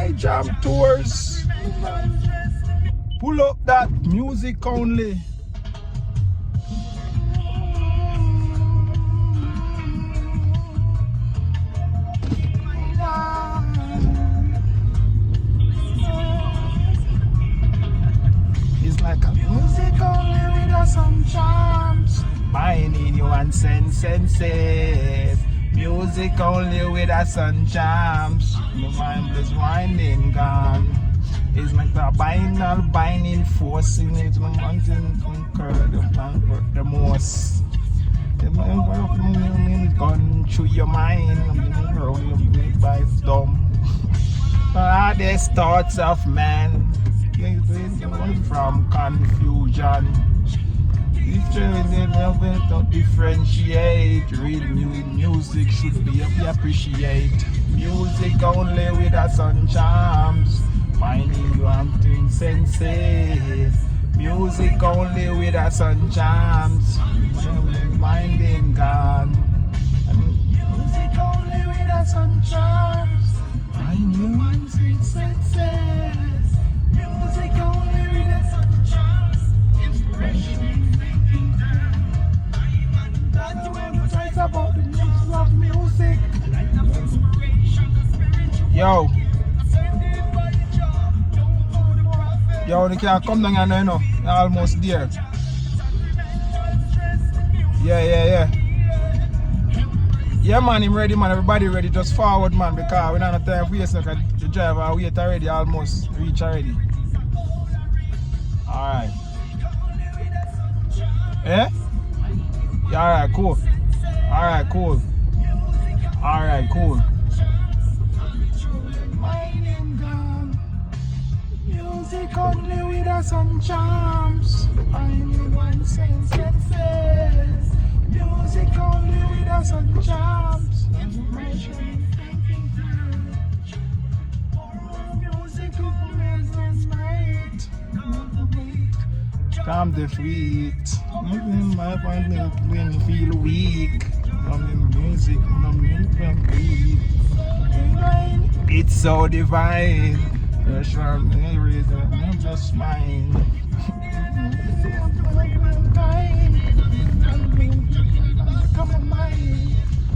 my jam tours. Pull up that music only. It's like a music only with some charms. Binding you and senses. Music only with some charms. The mind is winding gone. It's like the binding forcing it. The most. The gone through your mind. By dumb. Hardest thoughts of man. From confusion. If you don't differentiate, real music should be appreciated. Music only with some charms. Finding you empty senses. Music only with some charms. Minding gone. Music only with some charms. Finding you empty senses. Music only with some charms. Inspiration. That's about the music of music. Yo, you can't come down here now, you know. You're almost there. Yeah. Yeah, man, I'm ready, man. Everybody ready. Just forward, man, because we don't have time for you. So the driver wait already, almost reach already. Alright. Eh? Yeah, alright, cool. Alright, cool. Alright, cool. Music only with some charms. Anyone senses. Music only with some charms. Music calm the feet. My point when you feel weak. Music, it's so divine. Just mine.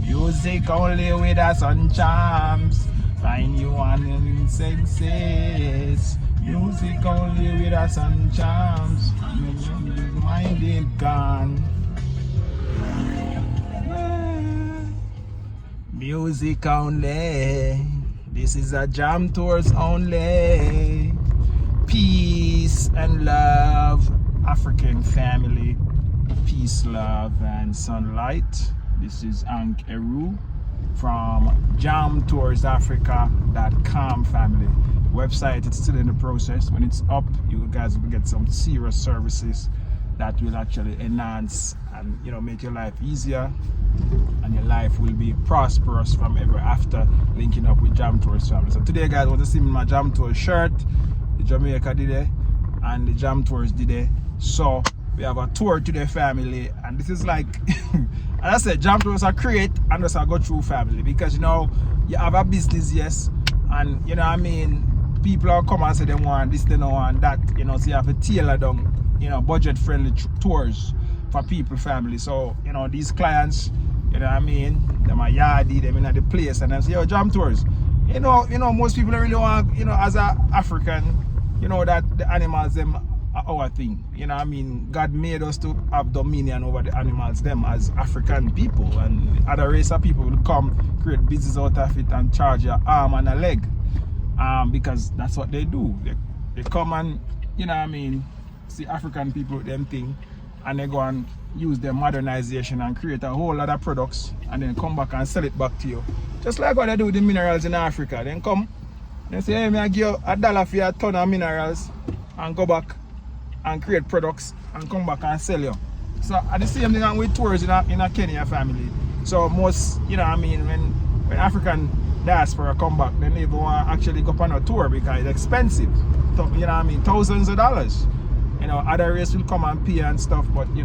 Music only with some charms. Find you on senses. Music only with some charms. Mind it gone. Music only. This is a jam tours only. Peace and love, African family. Peace, love, and sunlight. This is Ank Eru from jamtoursafrica.com family. Website, it's still in the process. When it's up, you guys will get some serious services that will actually enhance and make your life easier, and your life will be prosperous from ever after linking up with Jam Tours family. So today, guys, I want to see me my Jam Tours shirt. The Jamaica did it and the Jam Tours did it. So we have a tour to the family, and this is like as I said, Jam Tours are create and just a go through family, because you have a business, yes, and people are come and say they want this, they don't want that, so you have to tailor down budget friendly tours for people, family. So these clients, them are yardie, them in the place, and they say, yo, Jam Tours, most people don't really want, as a African, that the animals them are our thing. God made us to have dominion over the animals them as African people, and other race of people will come create business out of it and charge your arm and a leg, because that's what they do. They come and see African people with them thing, and they go and use their modernization and create a whole lot of products, and then come back and sell it back to you. Just like what they do with the minerals in Africa. Then come, they say, hey, I give you $1 for a ton of minerals, and go back and create products and come back and sell you. So at the same thing with tours in a Kenya family. So most, when African diaspora come back, then they go and actually go on a tour because it's expensive. Thousands of dollars. Other race will come and pay and stuff, but the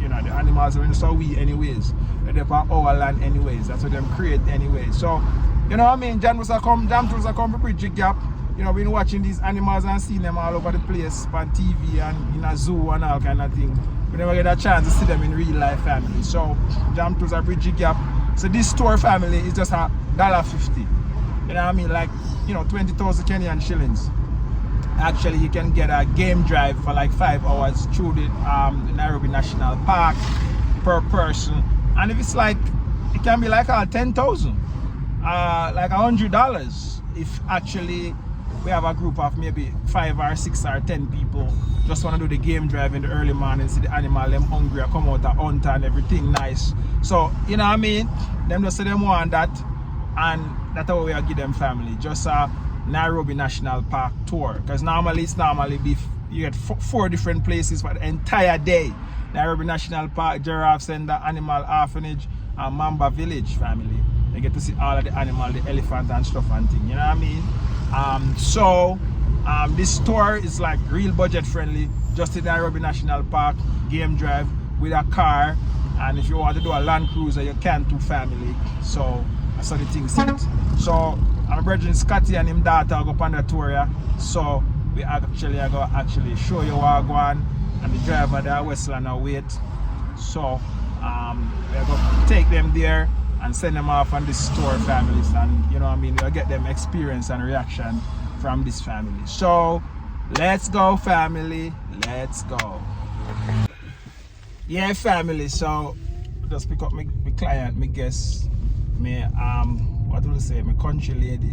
animals are in so we anyways. They're on our land anyways. That's what them create anyways. So You know what I mean? Jam tours are come to bridge the gap. You know, been watching these animals and seeing them all over the place on TV and in a zoo and all kind of thing. We never get a chance to see them in real life, family. So jam tours are bridge the gap. So this tour, family, is just $1.50. You know what I mean? Like, you know, 20,000 Kenyan shillings. Actually, you can get a game drive for like 5 hours through the Nairobi National Park per person. And if it's like, it can be like 10,000, like $100 if actually we have a group of maybe 5 or 6 or 10 people just want to do the game drive in the early morning, see the animal, them hungry, come out and hunt and everything nice. So, you know what I mean? Them just say them want that, and that's how we give them, family. Just a Nairobi National Park tour. Because normally you get 4 different places for the entire day. Nairobi National Park, Giraffe Center, Animal Orphanage, and Mamba Village, family. You get to see all of the animal, the elephant and stuff and thing. You know what I mean? This tour is like real budget friendly. Just in Nairobi National Park, game drive with a car, and if you want to do a Land Cruiser, you can too, family. So that's how the thing sit. So my brother Scotty and him daughter go on the tour, yeah. So we actually show you what I go on, and the driver there Westland now wait. So we're going to take them there and send them off on this tour, families, and you know what I mean, we'll get them experience and reaction from this family. So let's go, family, let's go. Yeah, family, so just pick up my client, my guest, my what will I say, my country lady.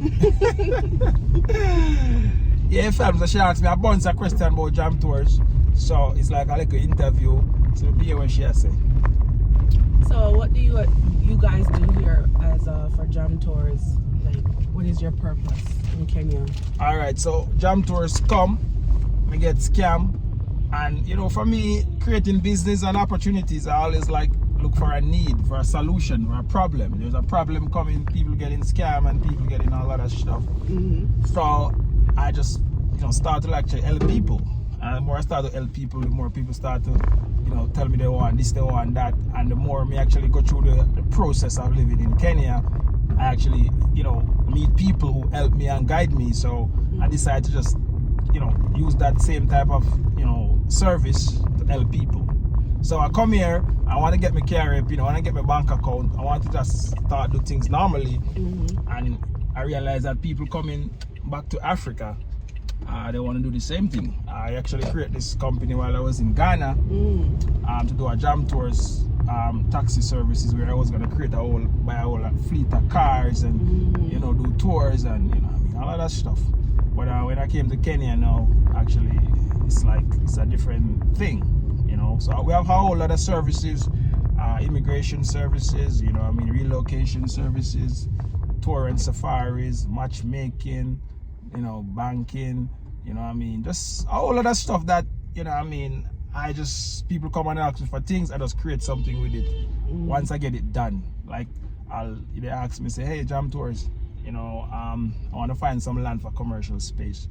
Yeah, family, so she asked me a bunch of questions about jam tours, so it's like a little interview, so be here when she has say. So what do you guys do here as for jam tours? Like, what is your purpose in Kenya? All right, so jam tours come, we get scam, and you know, for me, creating business and opportunities, I always like look for a need, for a solution, for a problem. There's a problem coming, people getting scam and people getting a lot of stuff. So I just, you know, start to actually help people. And the more I start to help people, the more people start to, you know, tell me they want this, they want that. And the more me actually go through the process of living in Kenya, I actually, you know, meet people who help me and guide me. So I decide to just, you know, use that same type of, you know, service to help people. So I come here, I want to get my car up, you know, I want to get my bank account, I want to just start do things normally. And I realize that people coming back to Africa, they want to do the same thing. I actually created this company while I was in Ghana to do a jam tours, taxi services, where I was going to create buy a whole fleet of cars and you know, do tours and you know, I mean, all of that stuff. But when I came to Kenya now, actually it's a different thing, you know. So we have a whole lot of services, immigration services, you know, I mean, relocation services, tour and safaris, matchmaking, you know, banking, you know what I mean, just all of that stuff that, you know what I mean, people come and ask me for things, I just create something with it. Once I get it done, like they ask me, say, hey, jam tours, you know, I want to find some land for commercial space.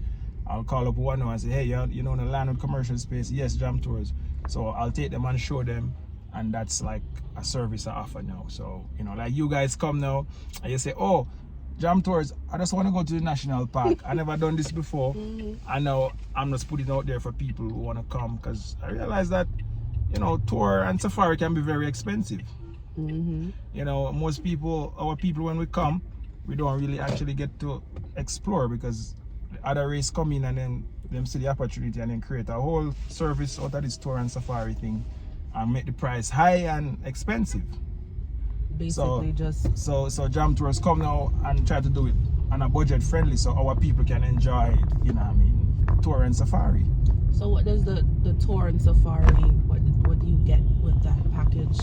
I'll call up one and say, hey, you know the land with commercial space? Yes, jam tours. So I'll take them and show them, and that's like a service I offer now. So, you know, like you guys come now and you say, oh, jam tours, I just want to go to the national park. I never done this before. And now I'm just putting it out there for people who want to come, because I realize that, you know, tour and safari can be very expensive. You know, most people, our people, when we come, we don't really actually get to explore, because the other race come in and then them see the opportunity and then create a whole service out of this tour and safari thing and make the price high and expensive. Basically, so jam tours come now and try to do it on a budget friendly, so our people can enjoy, you know what I mean, tour and safari. So what does the tour and safari, what do you get with that package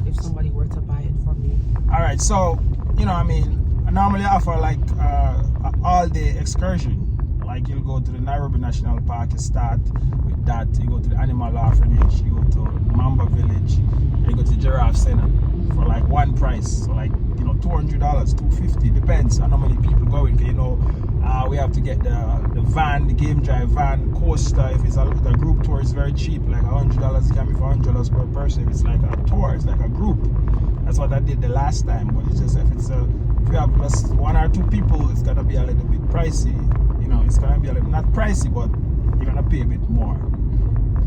if somebody were to buy it from you? All right, so you know what I mean, I normally offer like an all-day excursion. Like you'll go to the Nairobi National Park, you start with that, you go to the Animal Orphanage, you go to Mamba Village, and you go to the Giraffe Center for like one price. So like, you know, $200, $250, depends on how many people going. You know, we have to get the van, the game drive van, coaster. If it's a group tour, it's very cheap, like $100. It can be for $100 per person. If it's like a tour, it's like a group. That's what I did the last time. But it's just if you have just 1 or 2 people, it's gonna be a little bit pricey. You know, it's gonna be a little not pricey, but you're gonna pay a bit more.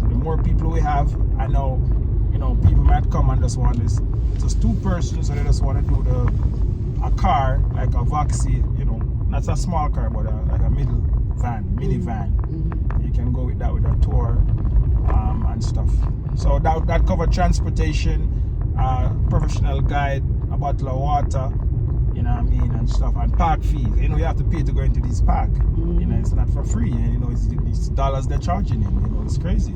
So the more people we have, I know, you know, people might come and just want this just 2 persons, so they just want to do a car like a Voxy, you know, not a small car, but like a minivan. You can go with that with a tour and stuff. So that cover transportation, professional guide, a bottle of water, you know what I mean, and stuff, and park fees. You know, you have to pay to go into this park. You know, it's not for free. And, you know, it's dollars they're charging him. You know, it's crazy.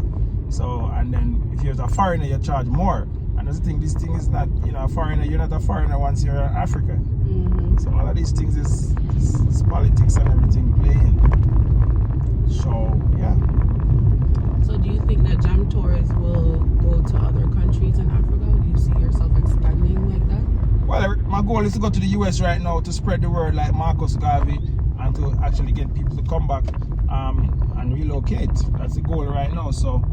So, and then if you're a foreigner, you charge more. And that's the thing. This thing is not, you know, a foreigner. You're not a foreigner once you're African. So all of these things is politics and everything playing. So yeah. So do you think that Jam Tours will go to other countries in Africa? Do you see yourself expanding like that? Well, my goal is to go to the US right now to spread the word like Marcus Garvey and to actually get people to come back and relocate. That's the goal right now. So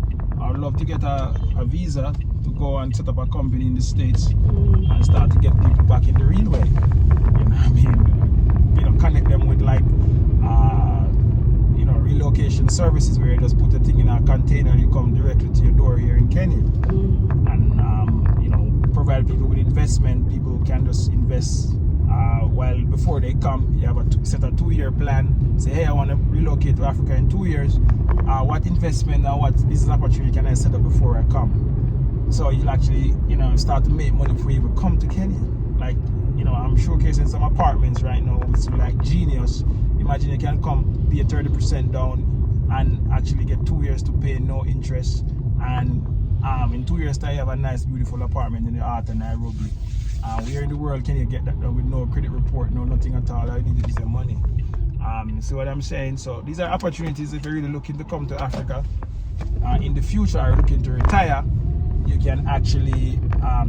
I would love to get a visa to go and set up a company in the States and start to get people back in the real way. You know what I mean? You know, connect them with like you know, relocation services where you just put a thing in a container and you come directly to your door here in Kenya. And you know, provide people with investment. People can just invest while before they come. You have set a 2-year plan. Say, hey, I want to relocate to Africa in 2 years. What investment and what business opportunity can I set up before I come? So you'll actually, you know, start to make money before you even come to Kenya. Like, you know, I'm showcasing some apartments right now. It's like genius. Imagine you can come, pay 30% down, and actually get 2 years to pay no interest. And in 2 years' time, you have a nice, beautiful apartment in the heart of Nairobi. Where in the world can you get that done with no credit report, no nothing at all? All you need is your money. See what I'm saying? So these are opportunities if you're really looking to come to Africa. In the future, or looking to retire, you can actually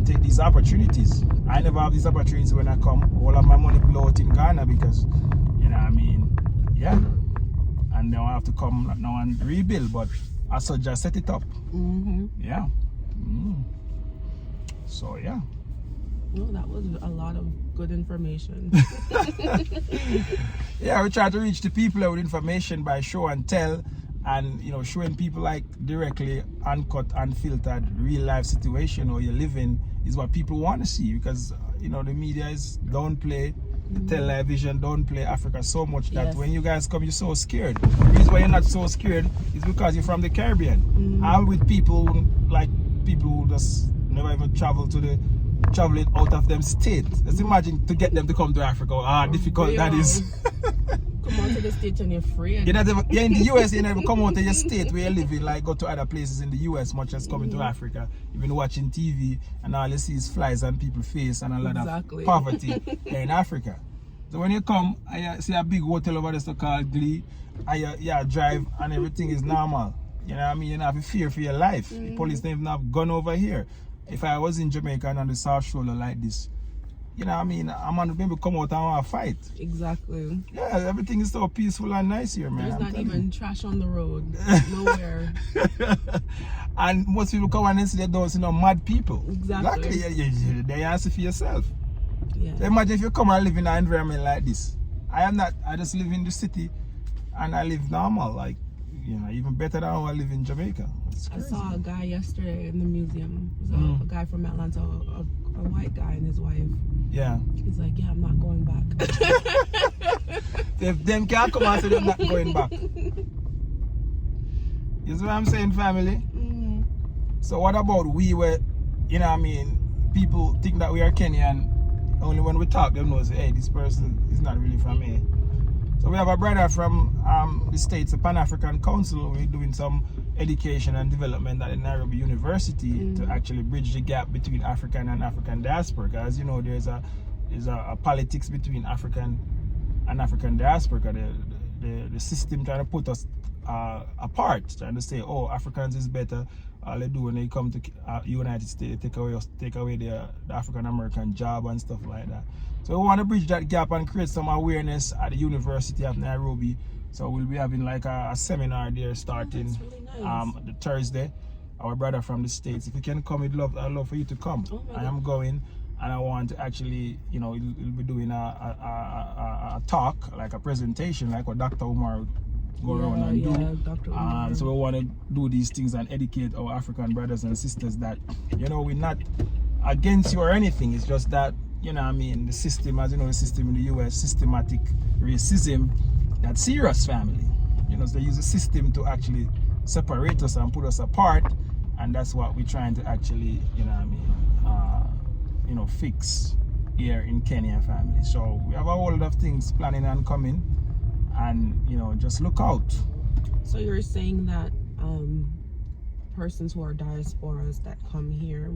take these opportunities. I never have these opportunities when I come. All of my money blow out in Ghana because, you know what I mean, yeah. And now I have to come now and rebuild, but I should just set it up. Yeah. So yeah. Well, that was a lot of good information. Yeah, we try to reach the people with information by show and tell, and you know, showing people like directly uncut, unfiltered, real life situation or you're living is what people want to see, because you know the media is downplay, the television downplay Africa so much that when you guys come, you're so scared. The reason why you're not so scared is because you're from the Caribbean. I'm with people who just never even traveling out of them state. Just imagine to get them to come to Africa. How difficult that is. Come out to the States and you're free. You're in the US, you never come out to your state where you live in, like go to other places in the US, much as coming to Africa. You've been watching TV and all you see is flies on people's face and a lot of poverty here in Africa. So when you come, I see a big hotel over there called Glee, and you drive and everything is normal. You know what I mean? You don't have to fear for your life. The police don't even have gun over here. If I was in Jamaica and on the South Shoulder like this, you know what I mean, I'm gonna maybe come out and want to fight. Exactly. Yeah, everything is so peaceful and nice here, man. There's not even trash on the road. Nowhere. And most people come and see they don't see no mad people. Exactly. Luckily, they answer for yourself. Yeah. So imagine if you come and live in an environment like this. I just live in the city and I live normal, like, you know, even better than how I live in Jamaica. I saw a guy yesterday in the museum. It was a guy from Atlanta, a white guy and his wife. Yeah. He's like, yeah, I'm not going back. If them can't come and say they're not going back. You see what I'm saying, family? So what about we where, you know what I mean, people think that we are Kenyan, only when we talk them know, say, hey, this person is not really from here. So we have a brother from the States, the Pan-African Council. We're doing some education and development at the Nairobi University to actually bridge the gap between African and African diaspora. Because you know there's a politics between African and African diaspora. The system trying to put us apart, trying to say, oh, Africans is better. All they do when they come to United States, take away the African American job and stuff like that. So we want to bridge that gap and create some awareness at the University of Nairobi. So we'll be having like a seminar there starting really nice. the Thursday. Our brother from the States, if you can come, I'd love for you to come. Oh, I am going, and I want to actually, it'll be doing a talk, like a presentation, like what Dr. Umar go around and do. Dr. Umar. So we want to do these things and educate our African brothers and sisters that, we're not against you or anything. It's just that, the system, as you know, the system in the US, systematic racism, that's serious, family. So they use the system to actually separate us and put us apart, and that's what we're trying to actually, fix here in Kenya, family. So we have a whole lot of things planning and coming, and just look out. So you're saying that persons who are diasporas that come here,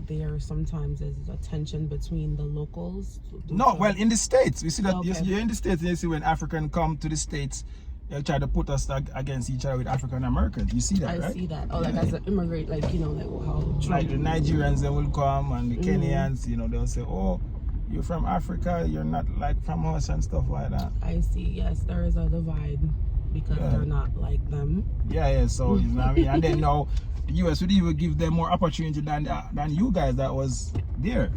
there sometimes is a tension between the locals? No, well, in the States, we see that. Okay. You're in the States, and you see when Africans come to the States, they'll try to put us against each other with African Americans. You see that, right? I see that. Oh, like as an immigrant, like, like how Trump. Like the Nigerians, they will come, and the Kenyans, they'll say, oh, you're from Africa, you're not like from us and stuff like that. I see. Yes, there is a divide because they're not like them. Yeah. So you know what I mean. And then now the US would even give them more opportunity than you guys that was there.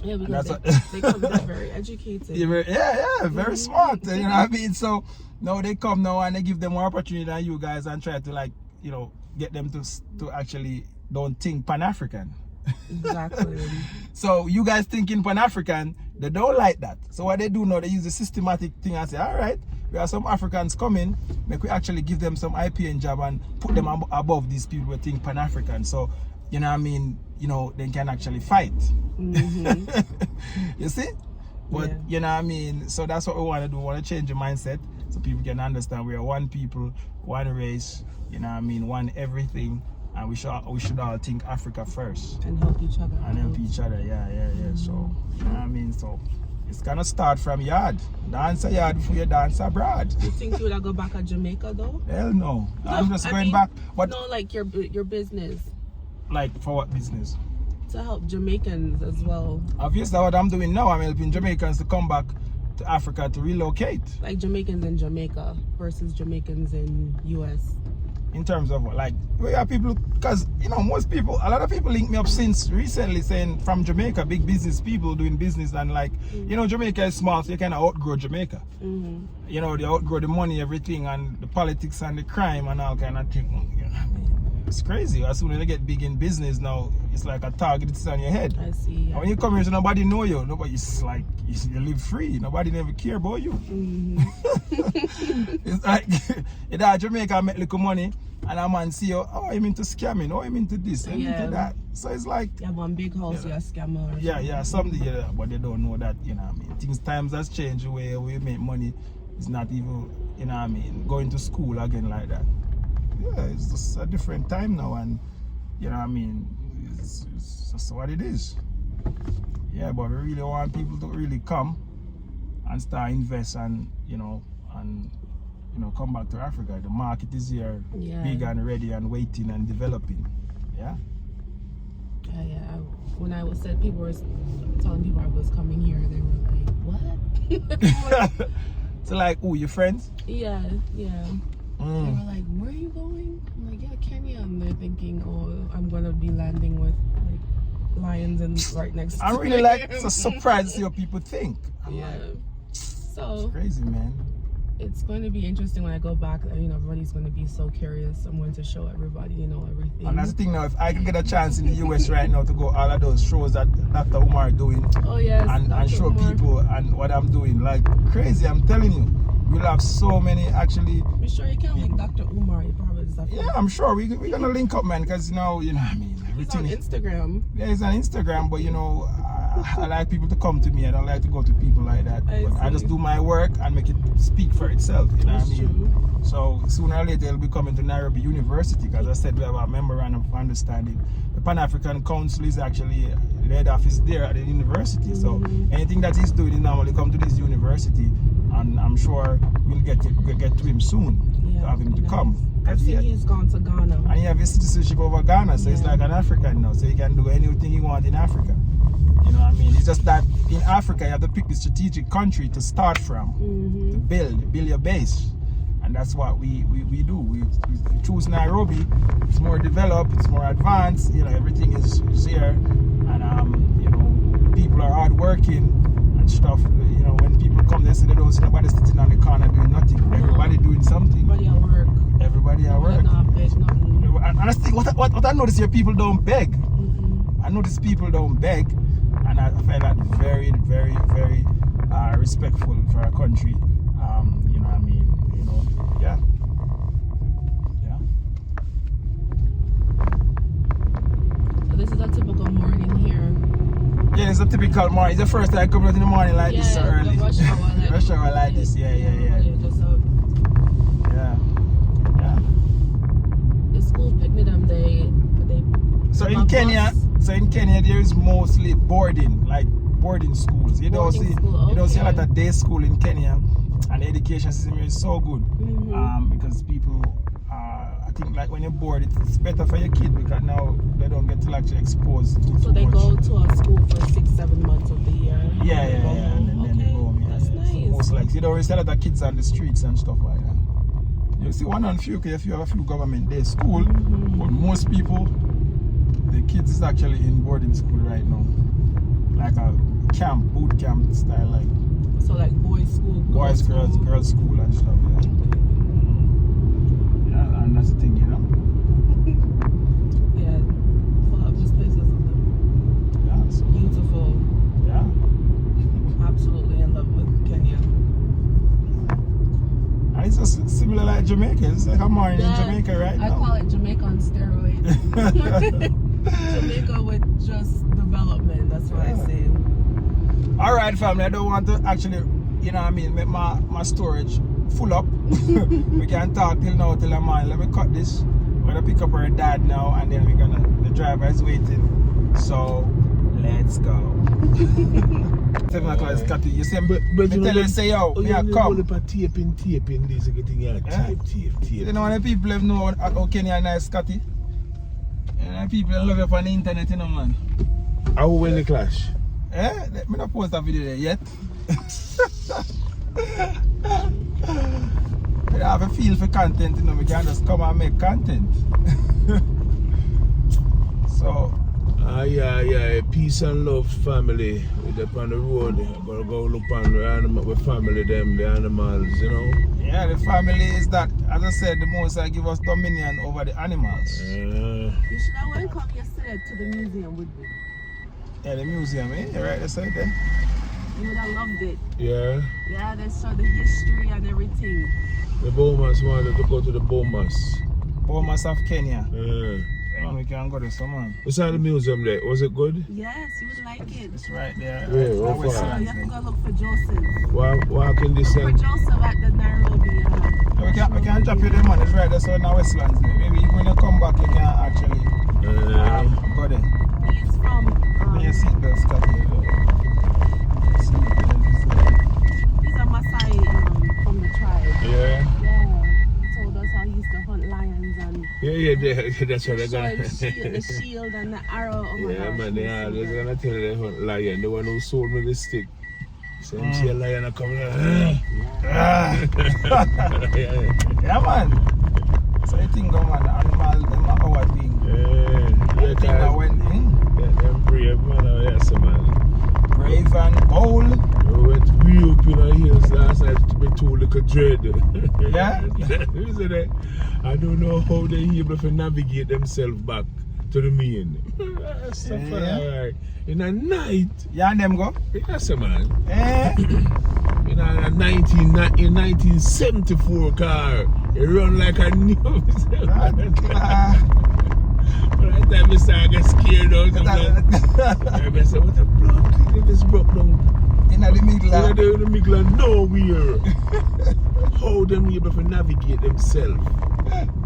Yeah, because they come there very educated. Very smart. You know what I mean. So no, they come now and they give them more opportunity than you guys and try to get them to actually don't think Pan-African. Exactly. So you guys thinking Pan-African, they don't like that. So what they do now, they use a systematic thing and say, all right, we have some Africans coming, make we actually give them some IPN job and put them above these people who think Pan-African. So, they can actually fight. You see? But, so that's what we want to do. We want to change the mindset so people can understand we are one people, one race, one everything. And we should all think Africa first. And help each other. Yeah. So, So it's gonna start from yard. Dance a yard before you dance abroad. You think you would go back to Jamaica though? Hell no. I'm just going back. But no, like your business. Like for what business? To help Jamaicans as well. Obviously, what I'm doing now, I'm helping Jamaicans to come back to Africa to relocate. Like Jamaicans in Jamaica versus Jamaicans in US. In terms of what? Like, we have people, because, a lot of people link me up since recently saying from Jamaica, big business people doing business, and Jamaica is small, so you kind of outgrow Jamaica. They outgrow the money, everything, and the politics and the crime and all kind of thing. It's crazy. As soon as they get big in business now, it's like a target it's on your head. I see. Yeah. When you come here, so nobody know you. Nobody's like, you live free. Nobody never care about you. It's like, Jamaica make little money, and a man see you, oh, I'm into scamming, oh, I'm into this, I'm into that. So it's like, you have one big house, you're a scammer. Something, but they don't know that, times has changed the way we make money. It's not even, going to school again like that. Yeah, it's just a different time now, and it's just what it is. Yeah, but we really want people to really come and start invest and come back to Africa. The market is here, big and ready and waiting and developing. Yeah. When I said people were telling people I was coming here, they were like, "What?" So like, oh, your friends? Yeah. They were like, where are you going? I'm like, yeah, Kenya. And they're thinking, oh, I'm gonna be landing with lions and right next to I really so surprised to see what people think. So it's crazy, man. It's going to be interesting when I go back. Everybody's going to be so curious. I'm going to show everybody, everything. And that's the thing now. If I can get a chance in the US right now to go all of those shows that Dr. Umar doing, and show people and what I'm doing, like crazy. I'm telling you. We'll have so many actually. I'm sure you can link Dr. Umar. I'm sure we're gonna link up, man, because everything. It's on Instagram. Yeah, it's on Instagram, but I like people to come to me. I don't like to go to people like that. I just do my work and make it speak for itself. You know what I mean? True. So sooner or later, it'll be coming to Nairobi University, because I said we have a memorandum of understanding. The Pan-African Council is actually the head office there at the university. So anything that he's doing, he normally come to this university. And I'm sure we'll get to him soon, to have him to come. I've seen he's gone to Ghana. And he have his citizenship over Ghana, so he's like an African now, so he can do anything he wants in Africa. You know what I mean? It's just that in Africa, you have to pick the strategic country to start from, to build your base. And that's what we do. We choose Nairobi. It's more developed, it's more advanced, everything is here. And, yesterday they don't see nobody sitting on the corner doing nothing. Everybody doing something. Everybody at work. Everybody at work. Not beg nothing. And I think what I notice here, people don't beg. Mm-mm. I notice people don't beg, and I find that very, very, very respectful for our country. You know what I mean? You know, yeah. So this is a typical morning here. Yeah, it's a typical morning. It's the first time I come out in the morning like this so early. The rush hour like, Rush hour like this, yeah. Just up. Yeah. The school picnic them they So in Kenya there is mostly boarding schools. You don't see a lot of day school in Kenya, and the education system is so good. Because people I think like when you board it's better for your kid because now they don't get to actually exposed to so they much. go to a school for 6-7 months of the year. And then they go home. That's nice. So most like you don't really see a lot of kids on the streets and stuff like that. You see one on few if you have a few government day school, but most people the kids is actually in boarding school right now. Like a camp, boot camp style like. So like boys school, girls school and stuff, yeah, and that's the thing, you know. Yeah, full of these places. Yeah, so Beautiful. yeah. Absolutely in love with Kenya. And it's just similar like Jamaica. It's like a morning in Jamaica right I now. call it Jamaica on steroids. Jamaica with just development. That's what I say. All right, family. I don't want to actually, you know what I mean, make my storage full up. We can talk till now, till the morning. Let me cut this. We're gonna pick up our dad now, and then the driver is waiting. So let's go. 7 o'clock is Scotty. You see, but you tell you say yo, me I come. Taping this getting tape. You know when the people know how Kenya is nice, Scotty. And people love you on the internet, you know, man. How will win the clash? Let me not post that video there yet. I have a feel for content, you know, we can just come and make content. So yeah, peace and love family. We're up on the road. Gonna go look on the animal with family them, the animals, you know. yeah, the family is that, as I said, the most I give us dominion over the animals. You should have welcome yesterday to the museum with me. Yeah, the museum, You're right, that's right there. You would have loved it. Yeah. Yeah, they saw the history and everything. The Bomas wanted to go to the Bomas. Bomas of Kenya. Yeah. Yeah, we can go there, so man. We saw the museum there. Was it good? Yes, you would like it. It's right there. Yeah, right, what West for? You Lands have to there. go look for Joseph. Walking Look for distance. Joseph at the Nairobi. We can drop you the money, it's right there, so in the Westlands there. Maybe when you come back, you can actually go there. He's from. When you see the stuff here, He's a Maasai from the tribe. Yeah. Yeah. He told us how he used to hunt lions and Yeah, that's what they're showing gonna the shield and the arrow. Oh my yeah, gosh, man, it was so they're good. gonna tell you they hunt lion. The one who sold me the stick. So you see a lion and come like, Yeah, man. So you think, man, animal, them are our thing. yeah, I think that went in. them brave, man, yes, man. Brave and bold. We went way up in the hills last night with two little dread. Yeah? You see that? I don't know how they able to navigate themselves back to the main. So far, in the night. Yeah, and them go. Yes, man. Eh? In a 1974 car, it run like a new. By the time I start get scared out of that, I say, what a block, if it's broke down. In the middle of In the middle of nowhere. How them able to navigate themselves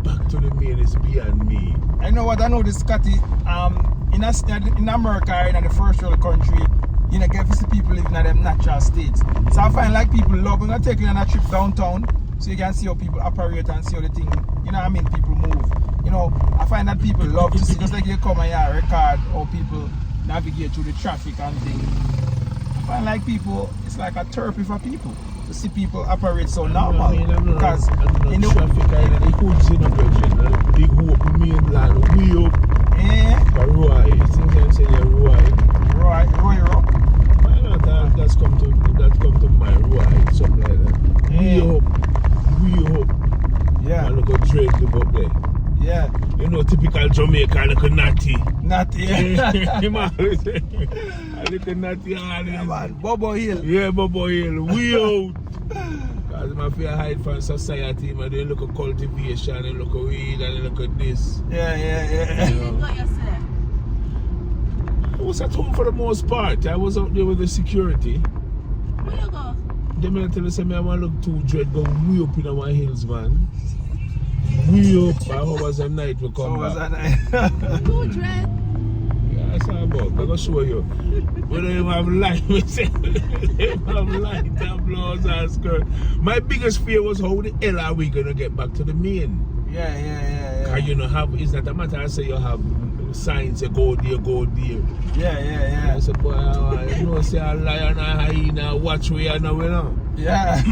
back to the main is beyond me. I know what I know this Scotty. In America, in the first world country, you know, get to see people living in them natural states. So I find like people love when I take you on a trip downtown, so you can see how people operate and see how the thing, you know what I mean, people move. You know, I find that people love to see, just like you come and you record how people navigate through the traffic and things. I find like people, it's like a therapy for people to see people operate so normal. Because in the traffic, the hoods in the big hoop mainland, way up. Roy, you think I'm saying Roy? Roy Rock. That come to mind, Roy. So Jamaica, a little natty. Not yet. Him always say, a little natty always. Yeah, man. Bobo Hill. Yeah, Bobo Hill, we out. Because I feel hide from society, man. They look at cultivation, they look at weed, and they look at this. Yeah. You know. What you say? I was at home for the most part. I was out there with the security. Where you go? They may tell us I want to look too dread, go way up in our hills, man. Way up. How was the night we come back? Too dread. Yeah, that's how about. I'm going to show you. We don't even have light. We say we don't even have light and blouse and skirt. My biggest fear was how the hell are we going to get back to the main? Yeah. Because you know, it's not a matter of say you have signs, you go there, go there. Yeah. I said, boy, you know, say a lion, a hyena, watch where you know, you know. Yeah.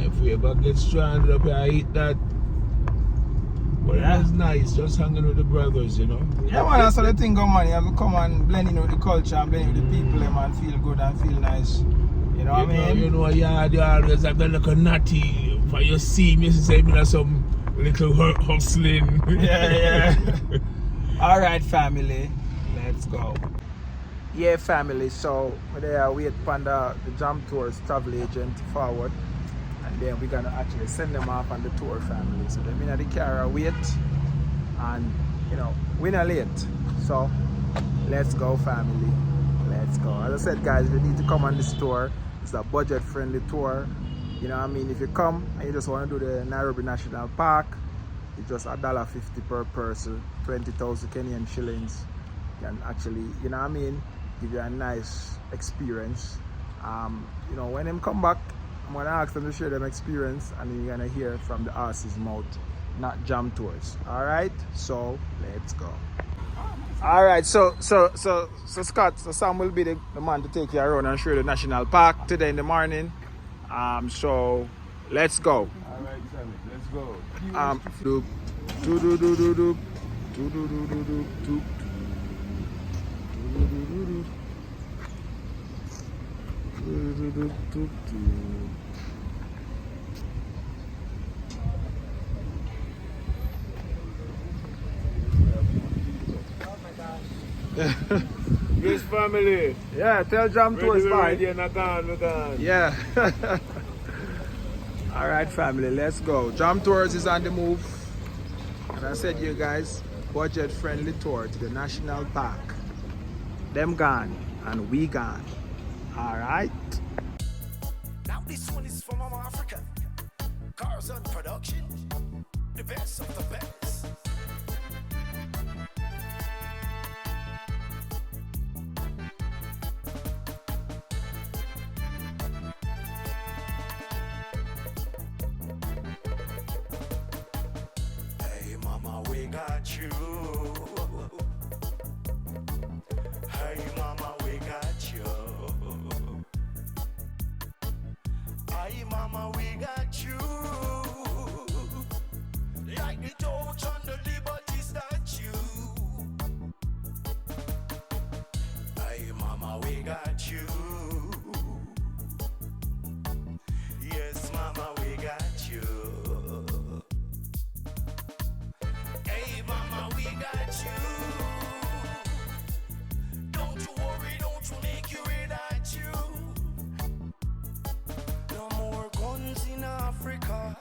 If we ever get stranded up here, I eat that. But Yeah. it was nice, just hanging with the brothers, you know. Yeah, man, that's how the thing go, man. You have to come and blend in with the culture and blend in with the people, man, feel good and feel nice. You know what I mean? You know, yeah, you always have that little natty. For you see me, you say me some little hustling. Yeah. All right, family, let's go. Yeah, family, so they are wait for the Jam Tours travel agent forward, and then we're gonna actually send them off on the tour, family. So they're in the car wait, and you know, we're not late. So let's go, family. Let's go. As I said, guys, if you need to come on this tour, it's a budget-friendly tour. You know what I mean? If you come and you just want to do the Nairobi National Park, it's just $1.50 per person, 20,000 Kenyan shillings. Can actually, you know what I mean, give you a nice experience. You know, when them come back, I'm gonna ask them to share them experience, and then you're gonna hear from the horse's mouth, not Jam Tours. All right, so let's go. All right, so Scott, so Sam will be the man to take you around and show you the national park today in the morning. So let's go. All right, Sammy, let's go. Doop, doop, doop, doop, doop, doop, doop, doop, doop, doop, doop. Yes, family. Yeah, tell Jam Tours bye. We're gone. Yeah. All right, family, let's go. Jam Tours is on the move. And I said, you guys, budget-friendly tour to the national park. Them gone and we gone. All right. Now this one is from Africa. Cars on production, the best of the best. Hey mama, we got you. Hey mama, we got you. Hey mama, we got you. Like the torch on the Liberty statue. Hey mama, we got you. Yes mama, we got you. Hey mama, we got you. Don't you worry, don't you make you without you. No more guns in Africa.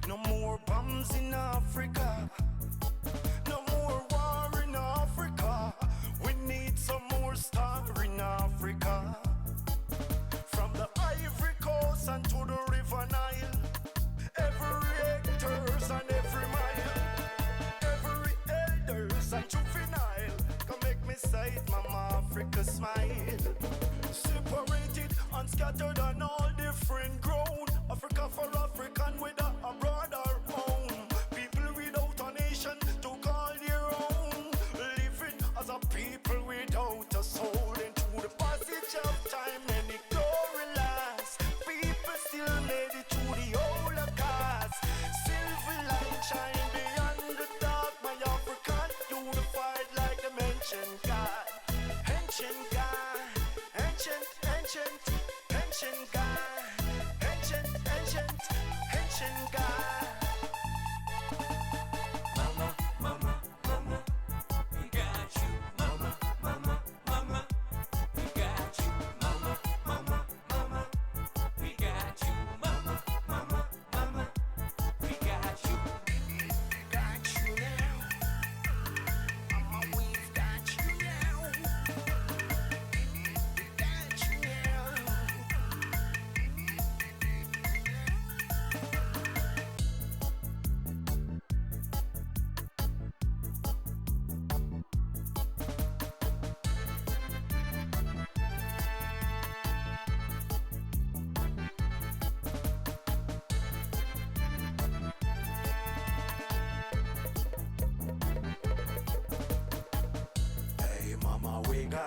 No more bombs in Africa. No more war in Africa. We need some more star in Africa. From the Ivory Coast and to the River Nile. Every hectares and every mile. Every elders and juvenile. Come make me say it, Mama Africa smile. Separated and scattered on all different ground. Africa for African with a broader own. People without a nation to call their own. Living as a people without a soul. And through the passage of time and the glory lasts. People still made it through the Holocaust. Silver light shine beyond the dark. My African unified like the mentioned God. Ancient God. Ancient God. Ancient God. Mama,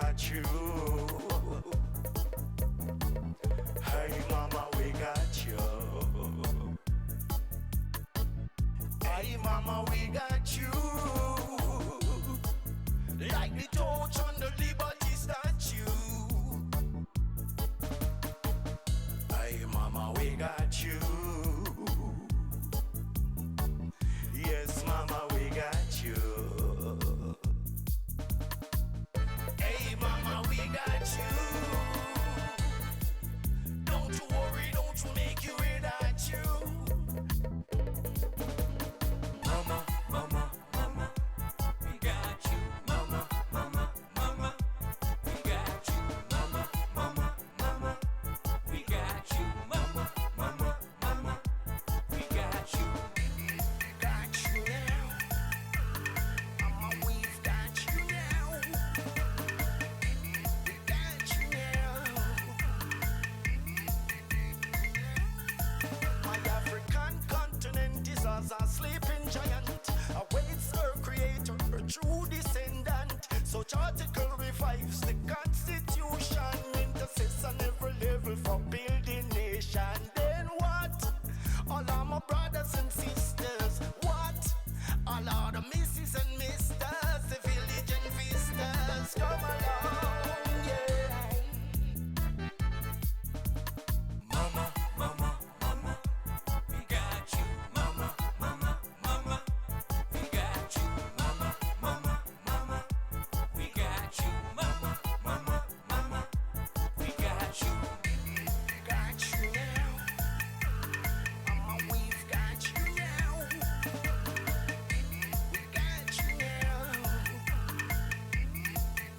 got you. Hey mama, we got you. Hey mama, we got you. Like the torch on the Liberty statue. Hey mama, we got you. Yes mama, we got you. Hey mama, we got you. Don't you worry, don't you make you without you. Mama, mama, mama, we got you. Mama, mama, mama, we got you. Mama, mama, mama, we got you. Mama, mama, mama, we got you. Got you now. Mama, we've got you now. We got you now. My African continent is as a sleeping giant, awaits her creator, her true descendant. So Article revives the Constitution, intercedes on every level for building nation. Then what? All of my brothers and sisters, what? All of the misses and misters.